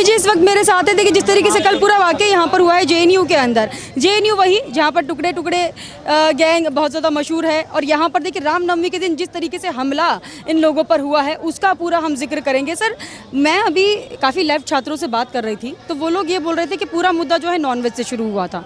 रोहित जी इस वक्त मेरे साथ है। देखिए जिस तरीके से कल पूरा वाकया यहाँ पर हुआ है जेएनयू के अंदर, जेएनयू वही जहाँ पर टुकड़े टुकड़े गैंग बहुत ज़्यादा मशहूर है, और यहाँ पर देखिए रामनवमी के दिन जिस तरीके से हमला इन लोगों पर हुआ है उसका पूरा हम जिक्र करेंगे। सर, मैं अभी काफ़ी लेफ्ट छात्रों से बात कर रही थी तो वो लोग ये बोल रहे थे कि पूरा मुद्दा जो है नॉनवेज से शुरू हुआ था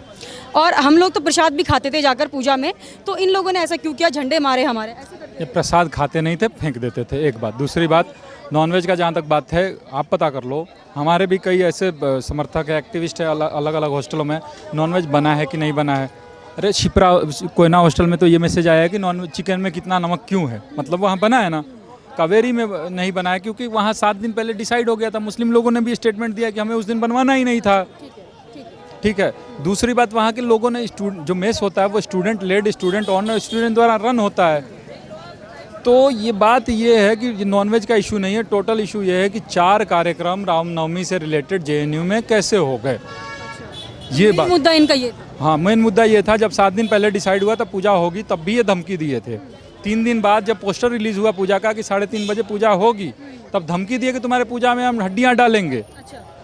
और हम लोग तो प्रसाद भी खाते थे जाकर पूजा में, तो इन लोगों ने ऐसा क्यों किया, झंडे मारे हमारे, ऐसे करते ये प्रसाद खाते नहीं थे, फेंक देते थे। एक बात। दूसरी बात, नॉनवेज का जहाँ तक बात है, आप पता कर लो, हमारे भी कई ऐसे समर्थक है, एक्टिविस्ट है अलग अलग हॉस्टलों में, नॉनवेज बना है कि नहीं बना है। अरे शिप्रा कोयना हॉस्टल में तो ये मैसेज आया है कि नॉन चिकन में कितना नमक क्यों है, मतलब वहाँ बना है ना। कावेरी में नहीं बना है क्योंकि वहाँ 7 दिन पहले डिसाइड हो गया था, मुस्लिम लोगों ने भी स्टेटमेंट दिया कि हमें उस दिन बनवाना ही नहीं था। ठीक है। दूसरी बात, वहाँ के लोगों ने जो मेस होता है वो student led, student owner, student द्वारा रन होता है। तो ये बात ये है कि नॉनवेज का इशू नहीं है, टोटल इशू ये है कि 4 कार्यक्रम रामनवमी से रिलेटेड जेएनयू में कैसे हो गए। ये बात मुद्दा इनका ये था। हाँ, मेन मुद्दा ये था। जब 7 दिन पहले डिसाइड हुआ तब पूजा होगी, तब भी ये धमकी दिए थे। 3 दिन बाद जब पोस्टर रिलीज हुआ पूजा का कि 3:30 बजे पूजा होगी, तब धमकी दिए कि तुम्हारे पूजा में हम हड्डियाँ डालेंगे,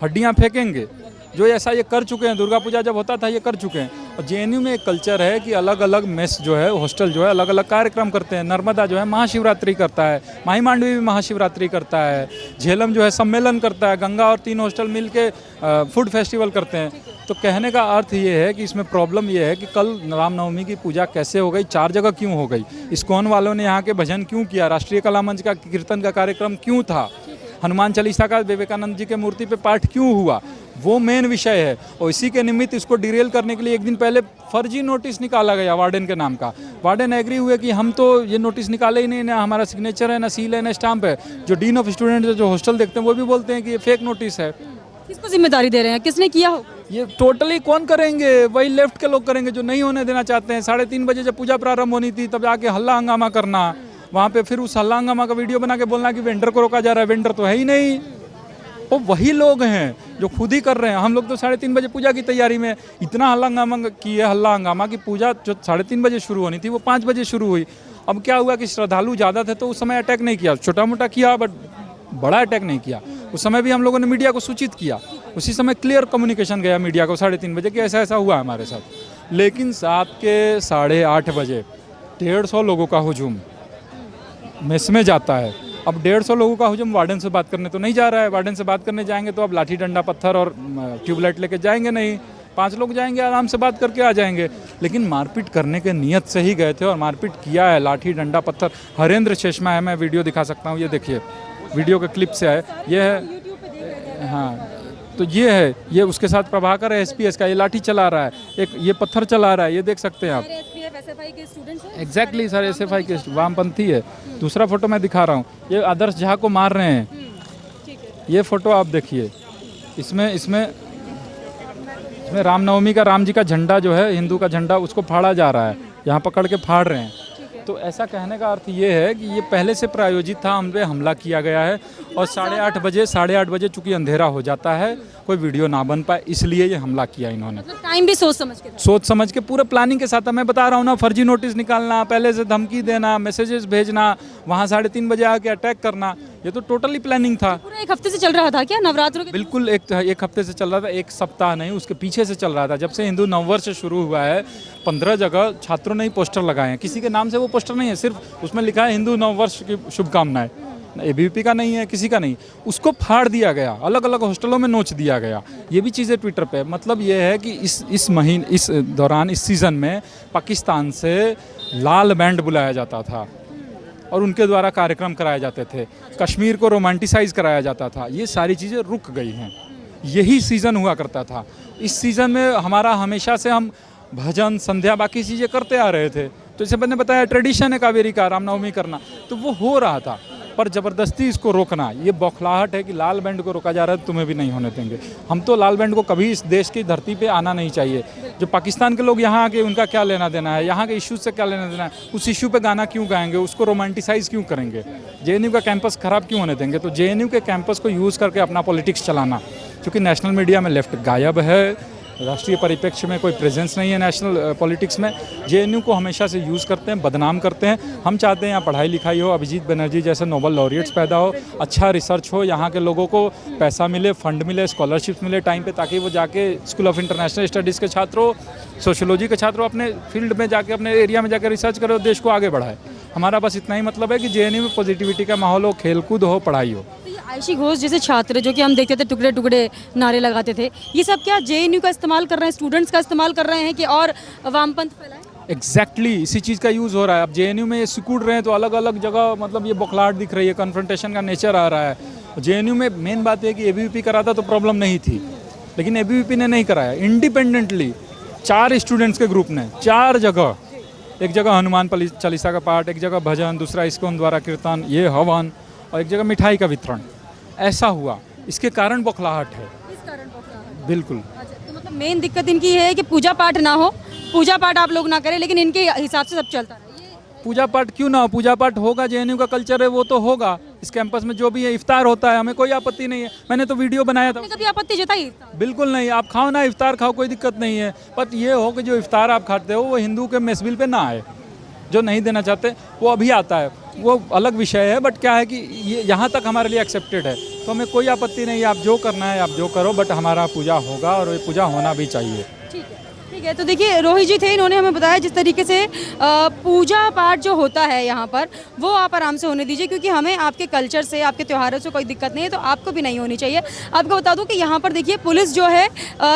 हड्डियाँ फेंकेंगे। जो ऐसा ये कर चुके हैं, दुर्गा पूजा जब होता था ये कर चुके हैं। और जेएनयू में एक कल्चर है कि अलग अलग मेस जो है, हॉस्टल जो है, अलग अलग कार्यक्रम करते हैं। नर्मदा जो है महाशिवरात्रि करता है, माही मांडवी भी महाशिवरात्रि करता है, झेलम जो है सम्मेलन करता है, गंगा और 3 हॉस्टल मिल के फूड फेस्टिवल करते हैं। तो कहने का अर्थ ये है कि इसमें प्रॉब्लम ये है कि कल रामनवमी की पूजा कैसे हो गई, 4 जगह क्यों हो गई, इस्कॉन वालों ने यहाँ के भजन क्यों किया, राष्ट्रीय कला मंच का कीर्तन का कार्यक्रम क्यों था, हनुमान चालीसा का विवेकानंद जी के मूर्ति पे पाठ क्यों हुआ, वो मेन विषय है। और इसी के निमित्त इसको डिरेल करने के लिए एक दिन पहले फर्जी नोटिस निकाला गया वार्डन के नाम का। वार्डन एग्री हुए कि हम तो ये नोटिस निकाले ही नहीं, ना हमारा सिग्नेचर है, ना सील है, ना स्टाम्प है। जो डीन ऑफ स्टूडेंट जो हॉस्टल देखते हैं वो भी बोलते हैं कि ये फेक नोटिस है। किसको जिम्मेदारी दे रहे हैं, किसने किया हो? ये टोटली कौन करेंगे, वही लेफ्ट के लोग करेंगे जो नहीं होने देना चाहते हैं। 3:30 बजे जब पूजा प्रारंभ होनी थी तब जाके हल्ला हंगामा करना, वहाँ पे फिर उस हल्ला हंगामा का वीडियो बना के बोलना कि वेंडर को रोका जा रहा है। वेंडर तो है ही नहीं, वो वही लोग हैं जो खुद ही कर रहे हैं। हम लोग तो 3:30 बजे पूजा की तैयारी में इतना हल्ला हंगामा किए, हल्ला हंगामा की पूजा जो 3:30 बजे शुरू होनी थी वो 5 बजे शुरू हुई। अब क्या हुआ कि श्रद्धालु ज़्यादा थे तो उस समय अटैक नहीं किया, छोटा मोटा किया बट बड़ा अटैक नहीं किया। उस समय भी हम लोगों ने मीडिया को सूचित किया, उसी समय क्लियर कम्युनिकेशन गया मीडिया को 3:30 बजे कि ऐसा ऐसा हुआ हमारे साथ। लेकिन 7 के 8:30 बजे 150 लोगों का हुजूम मेस में जाता है। अब 150 लोगों का हुजूम वार्डन से बात करने तो नहीं जा रहा है। वार्डन से बात करने जाएंगे तो अब लाठी डंडा पत्थर और ट्यूबलाइट लेके जाएंगे नहीं, 5 लोग जाएंगे आराम से बात करके आ जाएंगे। लेकिन मारपीट करने के नियत से ही गए थे और मारपीट किया है, लाठी डंडा पत्थर। हरेंद्र शेषमा है, मैं वीडियो दिखा सकता हूँ, ये देखिए वीडियो के क्लिप से है, ये है। हाँ, तो ये है, ये उसके साथ प्रभाकर है एसपीएस का, ये लाठी चला रहा है, एक ये पत्थर चला रहा है, ये देख सकते हैं आप। एग्जैक्टली सर, एसएफआई के वामपंथी है। दूसरा फोटो मैं दिखा रहा हूँ, ये आदर्श झा को मार रहे हैं। ये फोटो आप देखिए, इसमें रामनवमी का राम जी का झंडा जो है, हिंदू का झंडा, उसको फाड़ा जा रहा है, यहाँ पकड़ के फाड़ रहे हैं। तो ऐसा कहने का अर्थ ये है कि ये पहले से प्रायोजित था, हम पे हमला किया गया है। और 8:30 बजे चूंकि अंधेरा हो जाता है, कोई वीडियो ना बन पाए, इसलिए ये हमला किया इन्होंने। मतलब टाइम भी सोच समझ के पूरे प्लानिंग के साथ। मैं बता रहा हूँ ना, फर्जी नोटिस निकालना, पहले से धमकी देना, मैसेजेस भेजना, वहाँ 3:30 बजे आके अटैक करना, ये तो टोटली प्लानिंग था। पूरा 1 हफ्ते से चल रहा था क्या नवरात्रों के? बिल्कुल, एक हफ्ते से चल रहा था, 1 सप्ताह नहीं, उसके पीछे से चल रहा था। जब से हिंदू नववर्ष शुरू हुआ है, 15 जगह छात्रों ने ही पोस्टर लगाए हैं। किसी के नाम से वो पोस्टर नहीं है, सिर्फ उसमें लिखा है हिंदू नववर्ष की शुभकामनाएं, एबीवीपी का नहीं है, किसी का नहीं। उसको फाड़ दिया गया, अलग अलग हॉस्टलों में नोच दिया गया। ये भी चीज़ें ट्विटर पे। मतलब ये है कि इस दौरान, इस सीज़न में पाकिस्तान से लाल बैंड बुलाया जाता था और उनके द्वारा कार्यक्रम कराए जाते थे, कश्मीर को रोमांटिसाइज कराया जाता था। ये सारी चीज़ें रुक गई हैं। यही सीज़न हुआ करता था। इस सीज़न में हमारा हमेशा से हम भजन, संध्या, बाकी चीज़ें करते आ रहे थे। तो जैसे मैंने बताया, ट्रेडिशन है कावेरी का रामनवमी करना, तो वो हो रहा था। पर ज़बरदस्ती इसको रोकना, ये बौखलाहट है कि लाल बैंड को रोका जा रहा है, तुम्हें भी नहीं होने देंगे। हम तो लाल बैंड को कभी इस देश की धरती पे आना नहीं चाहिए। जो पाकिस्तान के लोग यहाँ आके, उनका क्या लेना देना है, यहाँ के इश्यूज से क्या लेना देना है, उस इशू पे गाना क्यों गाएंगे, उसको रोमांटिसाइज क्यों करेंगे, जेएनयू का कैंपस ख़राब क्यों होने देंगे। तो जेएनयू के कैंपस को यूज़ करके अपना पॉलिटिक्स चलाना, क्योंकि नेशनल मीडिया में लेफ्ट गायब है, राष्ट्रीय परिप्रेक्ष्य में कोई प्रेजेंस नहीं है नेशनल पॉलिटिक्स में। जेएनयू को हमेशा से यूज़ करते हैं, बदनाम करते हैं। हम चाहते हैं यहाँ पढ़ाई लिखाई हो, अभिजीत बनर्जी जैसे नोबेल लॉरिएट्स पैदा हो, अच्छा रिसर्च हो, यहाँ के लोगों को पैसा मिले, फंड मिले, स्कॉलरशिप मिले टाइम पे, ताकि वो जाके स्कूल ऑफ इंटरनेशनल स्टडीज़ के छात्रों, सोशियोलॉजी के छात्रों अपने फील्ड में जाके, अपने एरिया में जाकर रिसर्च करो, देश को आगे बढ़ाए। हमारा बस इतना ही मतलब है कि जेएनयू में पॉजिटिविटी का माहौल हो, खेलकूद हो, पढ़ाई हो। तो ये आयशी घोष जैसे छात्र जो कि हम देखते थे टुकड़े टुकड़े नारे लगाते थे, ये सब क्या जेएनयू का इस्तेमाल कर रहे हैं, स्टूडेंट्स का इस्तेमाल कर रहे हैं कि और वामपंथ फैलाएं? एग्जैक्टली इसी चीज़ का यूज़ हो रहा है। अब जेएनयू में ये सिकुड़ रहे हैं तो अलग अलग जगह मतलब ये बौखलाहट दिख रही है, कन्फ्रंटेशन का नेचर आ रहा है। जेएनयू में मेन बात है कि एबीवीपी कराता तो प्रॉब्लम नहीं थी, लेकिन एबीवीपी ने नहीं कराया। इंडिपेंडेंटली 4 स्टूडेंट्स के ग्रुप ने 4 जगह, एक जगह हनुमान चालीसा का पाठ, एक जगह भजन, दूसरा इस्कॉन द्वारा कीर्तन, ये हवन, और एक जगह मिठाई का वितरण, ऐसा हुआ। इसके कारण बौखलाहट है। इस कारण बौखलाहट। बिल्कुल। अच्छा, तो मतलब मेन दिक्कत इनकी है कि पूजा पाठ ना हो, पूजा पाठ आप लोग ना करें, लेकिन इनके हिसाब से सब चलता रहे। पूजा पाठ क्यों ना हो, पूजा पाठ होगा, जेएनयू का कल्चर है वो तो होगा। इस कैंपस में जो भी है, इफ्तार होता है, हमें कोई आपत्ति नहीं है। मैंने तो वीडियो बनाया था। आपने कभी आपत्ति जताई? बिल्कुल नहीं, आप खाओ ना, इफ्तार खाओ, कोई दिक्कत नहीं है। बट ये हो कि जो इफ्तार आप खाते हो वो हिंदू के मेसबिल पे ना आए। जो नहीं देना चाहते वो अभी आता है, वो अलग विषय है। बट क्या है कि ये यहाँ तक हमारे लिए एक्सेप्टेड है, तो हमें कोई आपत्ति नहीं है। आप जो करना है आप जो करो, बट हमारा पूजा होगा और ये पूजा होना भी चाहिए। ठीक है, तो देखिए रोहित जी थे, इन्होंने हमें बताया जिस तरीके से पूजा पाठ जो होता है यहाँ पर वो आप आराम से होने दीजिए, क्योंकि हमें आपके कल्चर से, आपके त्योहारों से कोई दिक्कत नहीं है, तो आपको भी नहीं होनी चाहिए। आपको बता दूं कि यहाँ पर देखिए पुलिस जो है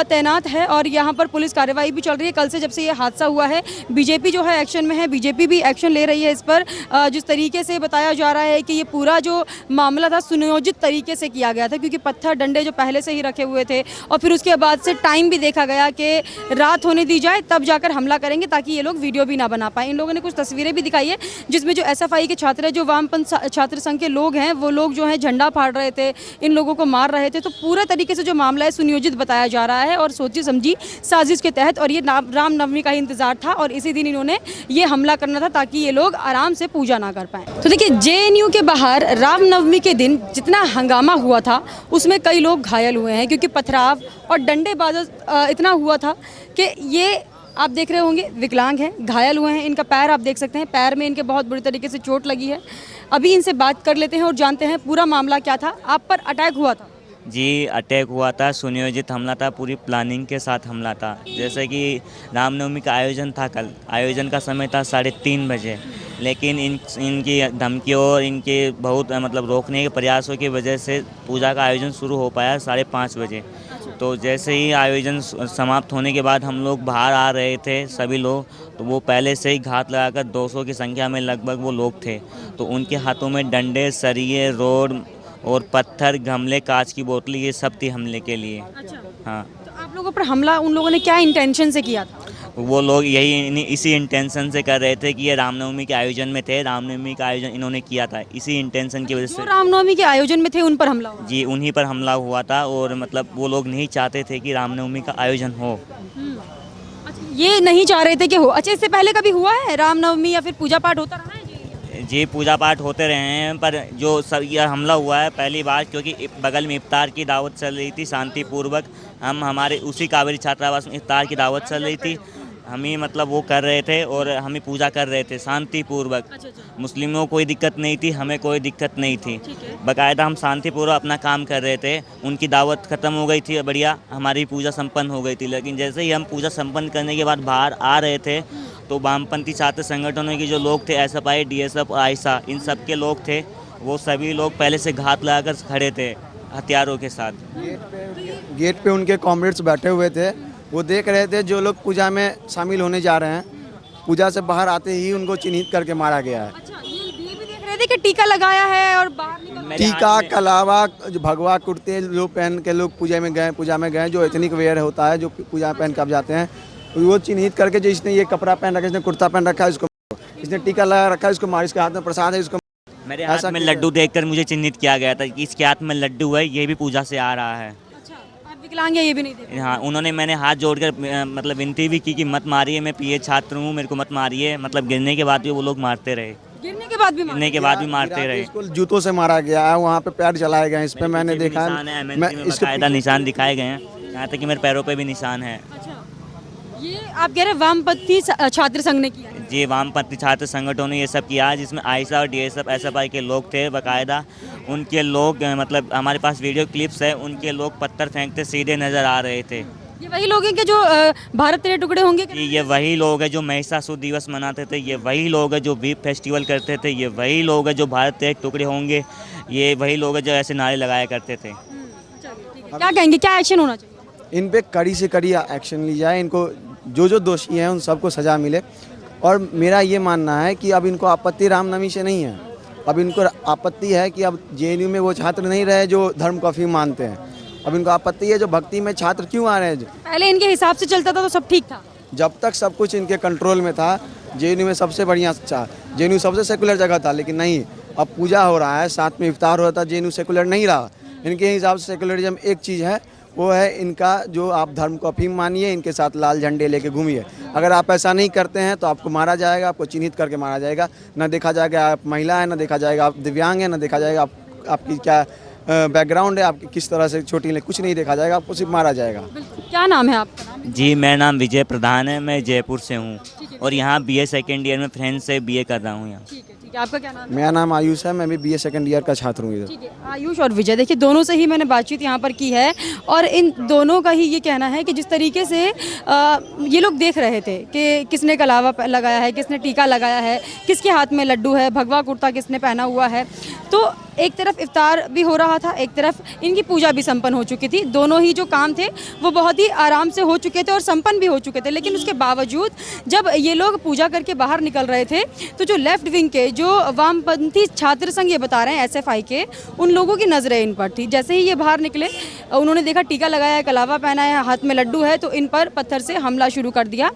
तैनात है और यहाँ पर पुलिस कार्रवाई भी चल रही है। कल से जब से ये हादसा हुआ है, बीजेपी जो है एक्शन में है, बीजेपी भी एक्शन ले रही है इस पर। जिस तरीके से बताया जा रहा है कि ये पूरा जो मामला था सुनियोजित तरीके से किया गया था, क्योंकि पत्थर डंडे जो पहले से ही रखे हुए थे और फिर उसके बाद से टाइम भी देखा गया कि रात होने दी जाए तब जाकर हमला करेंगे, ताकि ये लोग वीडियो भी ना बना पाए। इन लोगों ने कुछ तस्वीरें भी दिखाई है जिसमें जो एसएफआई के छात्र है, जो वामपंथ छात्र संघ के लोग हैं, वो लोग जो हैं झंडा फाड़ रहे थे, इन लोगों को मार रहे थे। तो पूरा तरीके से जो मामला है सुनियोजित बताया जा रहा है और सोची समझी साजिश के तहत, और ये रामनवमी का ही इंतजार था और इसी दिन इन्होंने ये हमला करना था ताकि ये लोग आराम से पूजा ना कर पाए। तो देखिए जेएनयू के बाहर रामनवमी के दिन जितना हंगामा हुआ था उसमें कई लोग घायल हुए हैं, क्योंकि पथराव और डंडेबाज इतना हुआ था कि ये आप देख रहे होंगे विकलांग हैं, घायल हुए हैं। इनका पैर आप देख सकते हैं, पैर में इनके बहुत बुरी तरीके से चोट लगी है। अभी इनसे बात कर लेते हैं और जानते हैं पूरा मामला क्या था। आप पर अटैक हुआ था? जी, अटैक हुआ था, सुनियोजित हमला था, पूरी प्लानिंग के साथ हमला था। जैसे कि रामनवमी का आयोजन था कल, आयोजन का समय था 3:30 बजे, लेकिन इनकी धमकियों और इनके बहुत मतलब रोकने के प्रयासों की वजह से पूजा का आयोजन शुरू हो पाया 5:30 बजे। तो जैसे ही आयोजन समाप्त होने के बाद हम लोग बाहर आ रहे थे सभी लोग, तो वो पहले से ही घात लगाकर 200 की संख्या में लगभग वो लोग थे। तो उनके हाथों में डंडे, सरिये, रोड और पत्थर, गमले, कांच की बोतलें, ये सब थी हमले के लिए। अच्छा, हाँ, तो आप लोगों पर हमला उन लोगों ने क्या इंटेंशन से किया था? वो लोग इसी इंटेंशन से कर रहे थे कि ये रामनवमी के आयोजन में थे, रामनवमी का आयोजन इन्होंने किया था, इसी इंटेंशन की वजह जो से। रामनवमी के आयोजन में थे उन पर हमला हुआ? जी, उन्हीं पर हमला हुआ था और मतलब वो लोग नहीं चाहते थे कि रामनवमी का आयोजन हो। अच्छा, ये नहीं चाह रहे थे कि हो। अच्छा, इससे पहले कभी हुआ है रामनवमी या फिर पूजा पाठ होता रहा है? जी, पूजा पाठ होते रहे हैं, पर जो सब यह हमला हुआ है पहली बार, क्योंकि बगल में इफ्तार की दावत चल रही थी शांतिपूर्वक। हम हमारे उसी कावेरी छात्रावास में इफ्तार की दावत चल रही थी, हम ही मतलब वो कर रहे थे और हम ही पूजा कर रहे थे शांतिपूर्वक। मुस्लिमों को कोई दिक्कत नहीं थी, हमें कोई दिक्कत नहीं थी। बाकायदा हम शांतिपूर्वक अपना काम कर रहे थे। उनकी दावत ख़त्म हो गई थी, बढ़िया, हमारी पूजा संपन्न हो गई थी। लेकिन जैसे ही हम पूजा संपन्न करने के बाद बाहर आ रहे थे तो वामपंथी छात्र संगठनों के जो लोग थे, एसएफआई, डीएसएफ और आयशा, इन सब के लोग थे, वो सभी लोग पहले से घात लगाकर खड़े थे हथियारों के साथ। गेट पे उनके कॉमरेड्स बैठे हुए थे, वो देख रहे थे जो लोग पूजा में शामिल होने जा रहे हैं। पूजा से बाहर आते ही उनको चिन्हित करके मारा गया है। अच्छा, ये भी देख रहे थे कि टीका लगाया है और बाहर निकल टीका, कलावा, भगवा कुर्ते जो पहन के लोग पूजा में गए, जो एथनिक वेयर होता है, जो पूजा पहन के आप जाते हैं, वो चिन्हित करके, जो इसने ये कपड़ा पहन रखा है, इसने कुर्ता पहन रखा है, इसको, इसने टीका लगा रखा है, इसको मार, इसके हाथ में प्रसाद है, इसको। मेरे हाथ में लड्डू देखकर मुझे चिन्हित किया गया था कि इसके हाथ में लड्डू है, ये भी पूजा से आ रहा है। अच्छा, आप विकलांग है ये भी नहीं देख? हाँ, उन्होंने, मैंने हाथ जोड़कर मतलब विनती भी की कि मत मारिए, मैं पीए छात्र हूँ, मेरे को मत मारिए। मतलब गिरने के बाद भी वो लोग मारते रहे, गिरने के बाद भी गिरने के बाद भी मारते रहे। इसको जूतों से मारा गया है, वहाँ पे पैर जलाए गए हैं, इस पे मैंने देखा है, मैं इसके निशान दिखाए गए हैं। यहाँ तक कि मेरे पैरों पे भी निशान है। अच्छा, ये आप कह रहे हैं वामपंथी छात्र संघ ने किया है? जी, वामपंथी छात्र संगठनों ने ये सब किया, जिसमें आईएसआई और डीएसएफ एसएफआई के लोग थे बाकायदा। उनके लोग मतलब हमारे पास वीडियो क्लिप्स है, उनके लोग पत्थर फेंकते सीधे नज़र आ रहे थे। ये वही लोग हैं कि जो भारत तेरे टुकड़े होंगे? जी, ये वही लोग हैं जो महिषासुर दिवस मनाते थे, ये वही लोग हैं जो वीप फेस्टिवल करते थे, ये वही लोग हैं जो भारत तेरे टुकड़े होंगे, ये वही लोग हैं जो ऐसे नारे लगाया करते थे। क्या कहेंगे, क्या एक्शन होना चाहिए? इन पे कड़ी से कड़ी एक्शन ली जाए, इनको जो दोषी हैं उन सबको सज़ा मिले। और मेरा ये मानना है कि अब इनको आपत्ति रामनवमी से नहीं है, अब इनको आपत्ति है कि अब जेएनयू में वो छात्र नहीं रहे जो धर्म को अफीम मानते हैं। अब इनको आपत्ति है जो भक्ति में छात्र क्यों आ रहे हैं। पहले इनके हिसाब से चलता था तो सब ठीक था, जब तक सब कुछ इनके कंट्रोल में था, जेएनयू में सबसे बढ़िया था, जेएनयू सबसे सेकुलर जगह था। लेकिन नहीं, अब पूजा हो रहा है, साथ में इफ्तार हो रहा था, जेएनयू सेकुलर नहीं रहा। इनके हिसाब से सेकुलरिज्म एक चीज़ है, वो है इनका जो आप धर्म को अफीम मानिए, इनके साथ लाल झंडे लेके घूमिए। अगर आप ऐसा नहीं करते हैं तो आपको मारा जाएगा, आपको चिन्हित करके मारा जाएगा। ना देखा जाएगा आप महिला है, ना देखा जाएगा आप दिव्यांग हैं, ना देखा जाएगा आपकी क्या बैकग्राउंड है, आपकी किस तरह से छोटी, कुछ नहीं देखा जाएगा, आपको सिर्फ मारा जाएगा। क्या नाम है आपका? जी, मेरा नाम विजय प्रधान है, मैं जयपुर से हूँ और यहाँ बीए सेकेंड ईयर में फ्रेंड्स से बीए कर रहा हूँ यहाँ। ठीक है, ठीक है। आपका क्या नाम है? मेरा नाम आयुष है, मैं भी बीए सेकंड ईयर का छात्र हूँ इधर। ठीक है, आयुष और विजय, देखिए दोनों से ही मैंने बातचीत यहाँ पर की है और इन दोनों का ही ये कहना है कि जिस तरीके से ये लोग देख रहे थे कि किसने कलावा लगाया है, किसने टीका लगाया है, किसके हाथ में लड्डू है, भगवा कुर्ता किसने पहना हुआ है, तो एक तरफ इफ्तार भी हो रहा था, एक तरफ इनकी पूजा भी संपन्न हो चुकी थी। दोनों ही जो काम थे वो बहुत ही आराम से हो चुके थे और संपन्न भी हो चुके थे। लेकिन उसके बावजूद जब ये लोग पूजा करके बाहर निकल रहे थे तो जो लेफ्ट विंग के, जो वामपंथी छात्र संघ ये बता रहे हैं एसएफआई के, उन लोगों की नज़रें इन पर थी। जैसे ही ये बाहर निकले, उन्होंने देखा टीका लगाया है, कलावा पहना है, हाथ में लड्डू है, तो इन पर पत्थर से हमला शुरू कर दिया।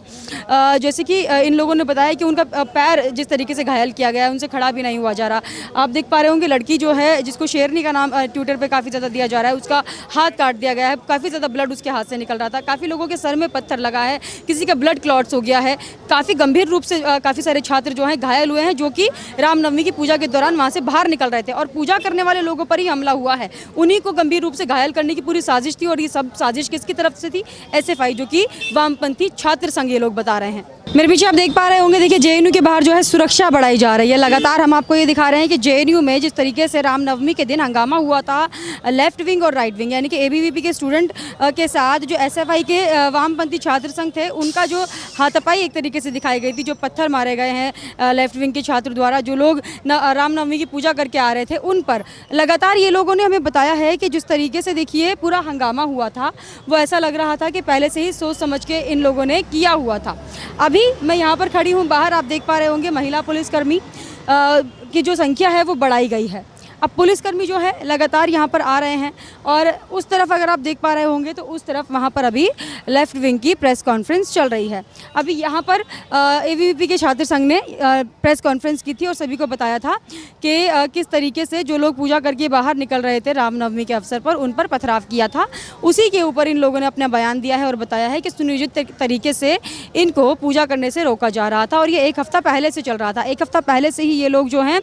जैसे कि इन लोगों ने बताया कि उनका पैर जिस तरीके से घायल किया गया है, उनसे खड़ा भी नहीं हुआ जा रहा। आप देख पा रहे होंगे लड़की जो है, जिसको शेरनी का नाम ट्विटर पे काफ़ी ज़्यादा दिया जा रहा है, उसका हाथ काट दिया गया है, काफ़ी ज़्यादा ब्लड उसके हाथ से निकल रहा था। काफ़ी लोगों के सर में पत्थर लगा है, किसी का ब्लड क्लॉट्स हो गया है। काफ़ी गंभीर रूप से काफ़ी सारे छात्र जो हैं घायल हुए हैं, जो कि रामनवमी की पूजा के दौरान वहाँ से बाहर निकल रहे थे और पूजा करने वाले लोगों पर ही हमला हुआ है। उन्हीं को गंभीर रूप से घायल करने की पूरी साजिश थी और ये सब साजिश किसकी तरफ से थी? एसएफआई, जो कि वामपंथी छात्र संघ ये लोग बता रहे हैं। मेरे पीछे आप देख पा रहे होंगे, देखिए जेएनयू के बाहर जो है सुरक्षा बढ़ाई जा रही है। लगातार हम आपको ये दिखा रहे हैं कि जेएनयू में जिस तरीके से रामनवमी के दिन हंगामा हुआ था, लेफ्ट विंग और राइट विंग यानी कि एबीवीपी के स्टूडेंट के साथ जो एसएफआई के वामपंथी छात्र संघ थे, उनका जो हाथापाई एक तरीके से दिखाई गई थी। जो पत्थर मारे गए हैं लेफ्ट विंग के छात्र द्वारा, जो लोग रामनवमी की पूजा करके आ रहे थे उन पर लगातार ये लोगों ने हमें बताया है कि जिस तरीके से देखिए पूरा हंगामा हुआ था, वो ऐसा लग रहा था कि पहले से ही सोच समझ के इन लोगों ने किया हुआ था। अभी मैं यहाँ पर खड़ी हूँ, बाहर आप देख पा रहे होंगे महिला पुलिसकर्मी की जो संख्या है वो बढ़ाई गई है। अब पुलिसकर्मी जो है लगातार यहाँ पर आ रहे हैं और उस तरफ अगर आप देख पा रहे होंगे तो उस तरफ वहाँ पर अभी लेफ्ट विंग की प्रेस कॉन्फ्रेंस चल रही है। अभी यहाँ पर एबीवीपी के छात्र संघ ने प्रेस कॉन्फ्रेंस की थी और सभी को बताया था कि किस तरीके से जो लोग पूजा करके बाहर निकल रहे थे रामनवमी के अवसर पर, उन पर पथराव किया था। उसी के ऊपर इन लोगों ने अपना बयान दिया है और बताया है कि सुनियोजित तरीके से इनको पूजा करने से रोका जा रहा था और ये एक हफ्ता पहले से चल रहा था। एक हफ्ता पहले से ही ये लोग जो हैं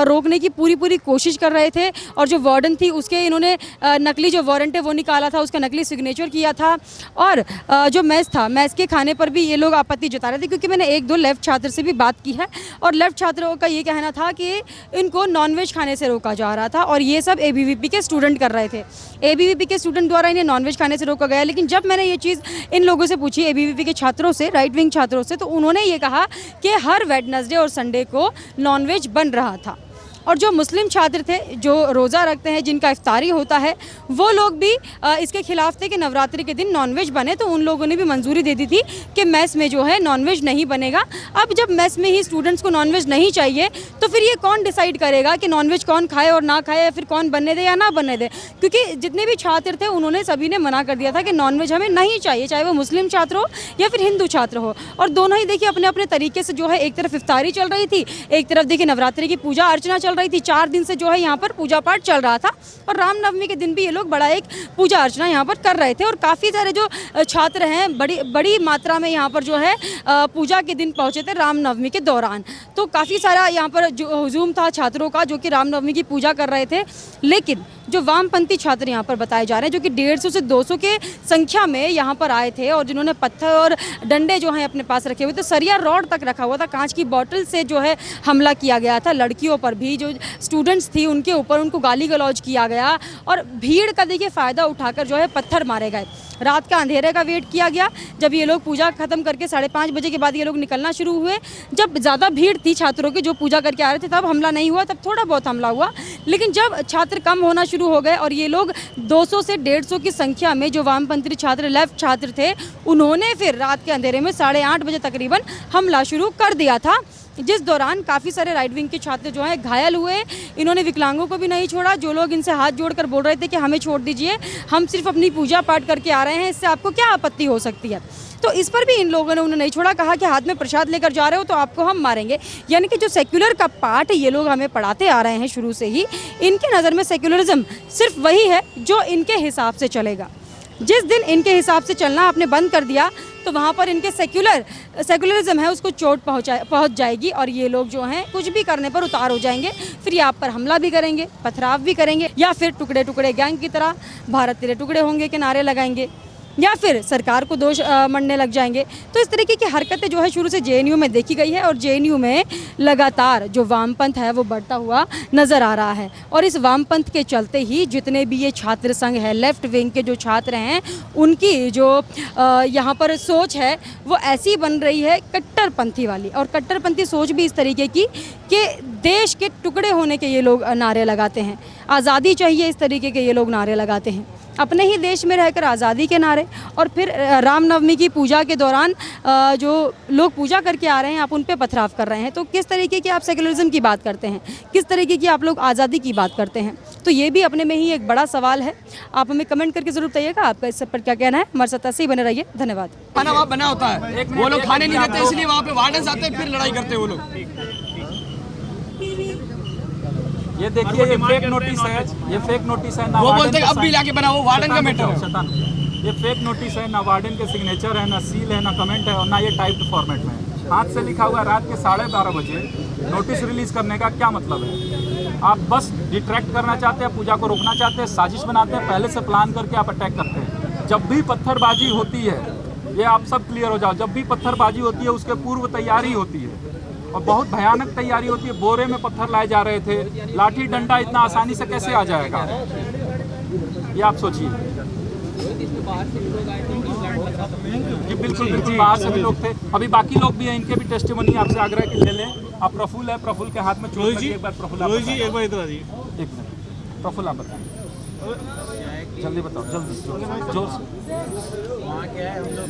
रोकने की पूरी कोशिश कर रहे थे और जो वार्डन थी उसके इन्होंने नकली जो वारंट है वो निकाला था, उसका नकली सिग्नेचर किया था और जो मेस था, मेस के खाने पर भी ये लोग आपत्ति जता रहे थे। क्योंकि मैंने एक दो लेफ्ट छात्र से भी बात की है और लेफ्ट छात्रों का ये कहना था कि इनको नॉनवेज खाने से रोका जा रहा था और ये सब एबीवीपी के स्टूडेंट कर रहे थे। एबीवीपी के स्टूडेंट द्वारा इन्हें नॉनवेज खाने से रोका गया। लेकिन जब मैंने ये चीज़ इन लोगों से पूछी, एबीवीपी के छात्रों से, राइट विंग छात्रों से, तो उन्होंने ये कहा कि हर वेडनेसडे और संडे को नॉनवेज बन रहा था और जो मुस्लिम छात्र थे जो रोज़ा रखते हैं, जिनका इफ्तारी होता है, वो लोग भी इसके खिलाफ थे कि नवरात्रि के दिन नॉनवेज बने। तो उन लोगों ने भी मंजूरी दे दी थी कि मेस में जो है नॉनवेज नहीं बनेगा। अब जब मेस में ही स्टूडेंट्स को नॉनवेज नहीं चाहिए तो फिर ये कौन डिसाइड करेगा कि नॉनवेज कौन खाए और ना खाए, या फिर कौन बनने दे या ना बनने दे? क्योंकि जितने भी छात्र थे उन्होंने सभी ने मना कर दिया था कि नॉनवेज हमें नहीं चाहिए, चाहे वो मुस्लिम छात्र हो या फिर हिंदू छात्र हो। और दोनों ही देखिए अपने अपने तरीके से जो है, एक तरफ इफ्तारी चल रही थी, एक तरफ देखिए नवरात्रि की पूजा अर्चना चल रही थी। 4 दिन से जो है यहाँ पर पूजा पाठ चल रहा था और रामनवमी के दिन भी ये लोग बड़ा एक पूजा अर्चना यहाँ पर कर रहे थे और काफ़ी सारे जो छात्र हैं बड़ी मात्रा में यहाँ पर जो है पूजा के दिन पहुँचे थे रामनवमी के दौरान। तो काफ़ी सारा यहाँ पर जो हुजूम था छात्रों का जो कि रामनवमी की पूजा कर रहे थे। लेकिन जो वामपंथी छात्र यहाँ पर बताए जा रहे हैं, जो कि 150 से 200 के संख्या में यहाँ पर आए थे और जिन्होंने पत्थर और डंडे जो हैं अपने पास रखे हुए थे, सरिया रॉड तक रखा हुआ था, कांच की बॉटल से जो है हमला किया गया था। लड़कियों पर भी, जो स्टूडेंट्स थी उनके ऊपर उनको गाली गलौज किया गया और भीड़ का देखिए फ़ायदा उठाकर जो है पत्थर मारे गए। रात का अंधेरे का वेट किया गया। जब ये लोग पूजा खत्म करके 5:30 बजे के बाद ये लोग निकलना शुरू हुए, जब ज़्यादा भीड़ थी छात्रों की जो पूजा करके आ रहे थे, तब हमला नहीं हुआ, तब थोड़ा बहुत हमला हुआ। लेकिन जब छात्र कम होना शुरू हो गए और ये लोग 200 से 150 की संख्या में जो वामपंथी छात्र, लेफ्ट छात्र थे, उन्होंने फिर रात के अंधेरे में 8:30 बजे तकरीबन हमला शुरू कर दिया था, जिस दौरान काफ़ी सारे राइट विंग के छात्र जो हैं घायल हुए। इन्होंने विकलांगों को भी नहीं छोड़ा। जो लोग इनसे हाथ जोड़कर बोल रहे थे कि हमें छोड़ दीजिए, हम सिर्फ अपनी पूजा पाठ करके आ रहे हैं, इससे आपको क्या आपत्ति हो सकती है, तो इस पर भी इन लोगों ने उन्हें नहीं छोड़ा। कहा कि हाथ में प्रसाद लेकर जा रहे हो तो आपको हम मारेंगे। यानी कि जो सेक्युलर का पाठ ये लोग हमें पढ़ाते आ रहे हैं शुरू से ही, इनके नज़र में सेक्युलरिज्म सिर्फ वही है जो इनके हिसाब से चलेगा। जिस दिन इनके हिसाब से चलना आपने बंद कर दिया तो वहाँ पर इनके सेक्युलरिज्म है उसको चोट पहुँच जाएगी और ये लोग जो हैं कुछ भी करने पर उतार हो जाएंगे। फिर ये आप पर हमला भी करेंगे, पथराव भी करेंगे, या फिर टुकड़े टुकड़े गैंग की तरह भारत तेरे टुकड़े होंगे के नारे लगाएंगे, या फिर सरकार को दोष मढ़ने लग जाएंगे। तो इस तरीके की हरकतें जो है शुरू से जेएनयू में देखी गई है और जेएनयू में लगातार जो वामपंथ है वो बढ़ता हुआ नज़र आ रहा है। और इस वामपंथ के चलते ही जितने भी ये छात्र संघ है, लेफ्ट विंग के जो छात्र हैं, उनकी जो यहाँ पर सोच है वो ऐसी बन रही है कट्टरपंथी वाली। और कट्टरपंथी सोच भी इस तरीके की कि देश के टुकड़े होने के ये लोग नारे लगाते हैं, आज़ादी चाहिए इस तरीके के ये लोग नारे लगाते हैं, अपने ही देश में रहकर आज़ादी के नारे। और फिर रामनवमी की पूजा के दौरान जो लोग पूजा करके आ रहे हैं आप उन पे पथराव कर रहे हैं। तो किस तरीके की आप सेकुलरिज्म की बात करते हैं, किस तरीके की आप लोग आज़ादी की बात करते हैं, तो ये भी अपने में ही एक बड़ा सवाल है। आप हमें कमेंट करके ज़रूर बताइएगा आपका इस पर क्या कहना है। हमारे साथ ऐसे ही बने रहिए, धन्यवाद। खाना वहाँ बना होता है, वो लोग खाने नहीं देते, इसलिए वहाँ पे वार्डन आते हैं, फिर लड़ाई करते हैं वो लोग। ये देखिए, ये फेक नोटिस है, ये फेक नोटिस है। वो बोलते हैं अब भी लाके बनाओ, वार्डन का मैटर है। ये फेक नोटिस है, ना वार्डन के सिग्नेचर है, ना सील है, ना कमेंट है और ना ये टाइप्ड फॉर्मेट में है। हाथ से लिखा हुआ रात के 12:30 बजे नोटिस रिलीज करने का क्या मतलब है? आप बस डिट्रैक्ट करना चाहते हैं, पूजा को रोकना चाहते हैं, साजिश बनाते हैं, पहले से प्लान करके आप अटैक करते हैं। जब भी पत्थरबाजी होती है, ये आप सब क्लियर हो जाओ, जब भी पत्थरबाजी होती है उसके पूर्व तैयारी होती है और बहुत भयानक तैयारी होती है। बोरे में पत्थर लाए जा रहे थे, लाठी डंडा इतना आसानी से कैसे आ जाएगा, ये आप सोचिए। जी बिल्कुल बिल्कुल, बाहर से भी लोग थे, अभी बाकी लोग भी हैं, इनके भी टेस्टिमनी आपसे आग्रह कि ले लें। आप प्रफुल्ल है, प्रफुल्ल के हाथ में चोट लगी, एक बार प्रफुल्ल जी एक बार इधर आ जाइए, एक मिनट। प्रफुल्ल आप बताएं, जल्दी बताओ, जल्दी जोर से। वहाँ क्या है, हम लोग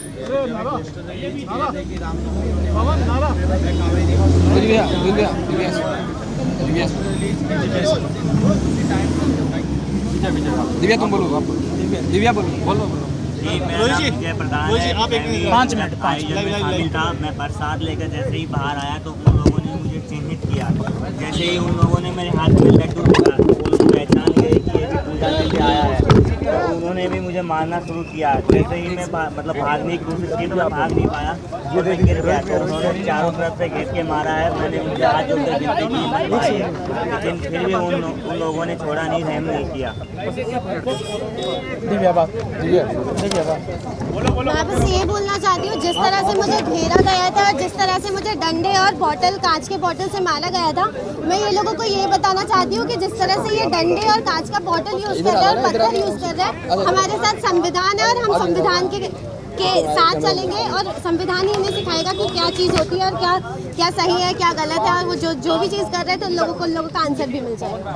दिव्या तुम बोलो, दिव्या बोलो। जी मेरा नाम विजय प्रधान है। मैं 5 मिनट शामिल था। मैं प्रसाद लेकर जैसे ही बाहर आया तो उन लोगों ने मुझे चिन्हित किया। जैसे ही उन लोगों ने मेरे हाथ में लड्डू दिया, वो लोग पहचान गए कि ये पूजा के लिए आया है, तो उन्होंने भी मुझे मारना शुरू किया। जैसे ही मैं मतलब भागने की कोशिश की तो मैं भाग नहीं पाया, वो गिर गया। तो उन्होंने चारों तरफ से घेर के मारा है। मैंने उनके हाथ जोड़कर विनती की, लेकिन फिर भी उन लोगों ने छोड़ा नहीं, रहम नहीं किया। मैं बस ये बोलना चाहती हूँ, जिस तरह से मुझे घेरा गया था, जिस तरह से मुझे डंडे और बॉटल, कांच के बॉटल से मारा गया था, मैं ये लोगों को ये बताना चाहती हूँ कि जिस तरह से ये डंडे और कांच का बॉटल यूज कर रहे हैं और पत्थर यूज कर रहे हैं, हमारे साथ संविधान है और हम संविधान के साथ चलेंगे और संविधान ही हमें सिखाएगा कि क्या चीज़ होती है और क्या सही है, क्या गलत है। और वो जो भी चीज़ कर रहे थे उन लोगों को आंसर भी मिल जाएगा।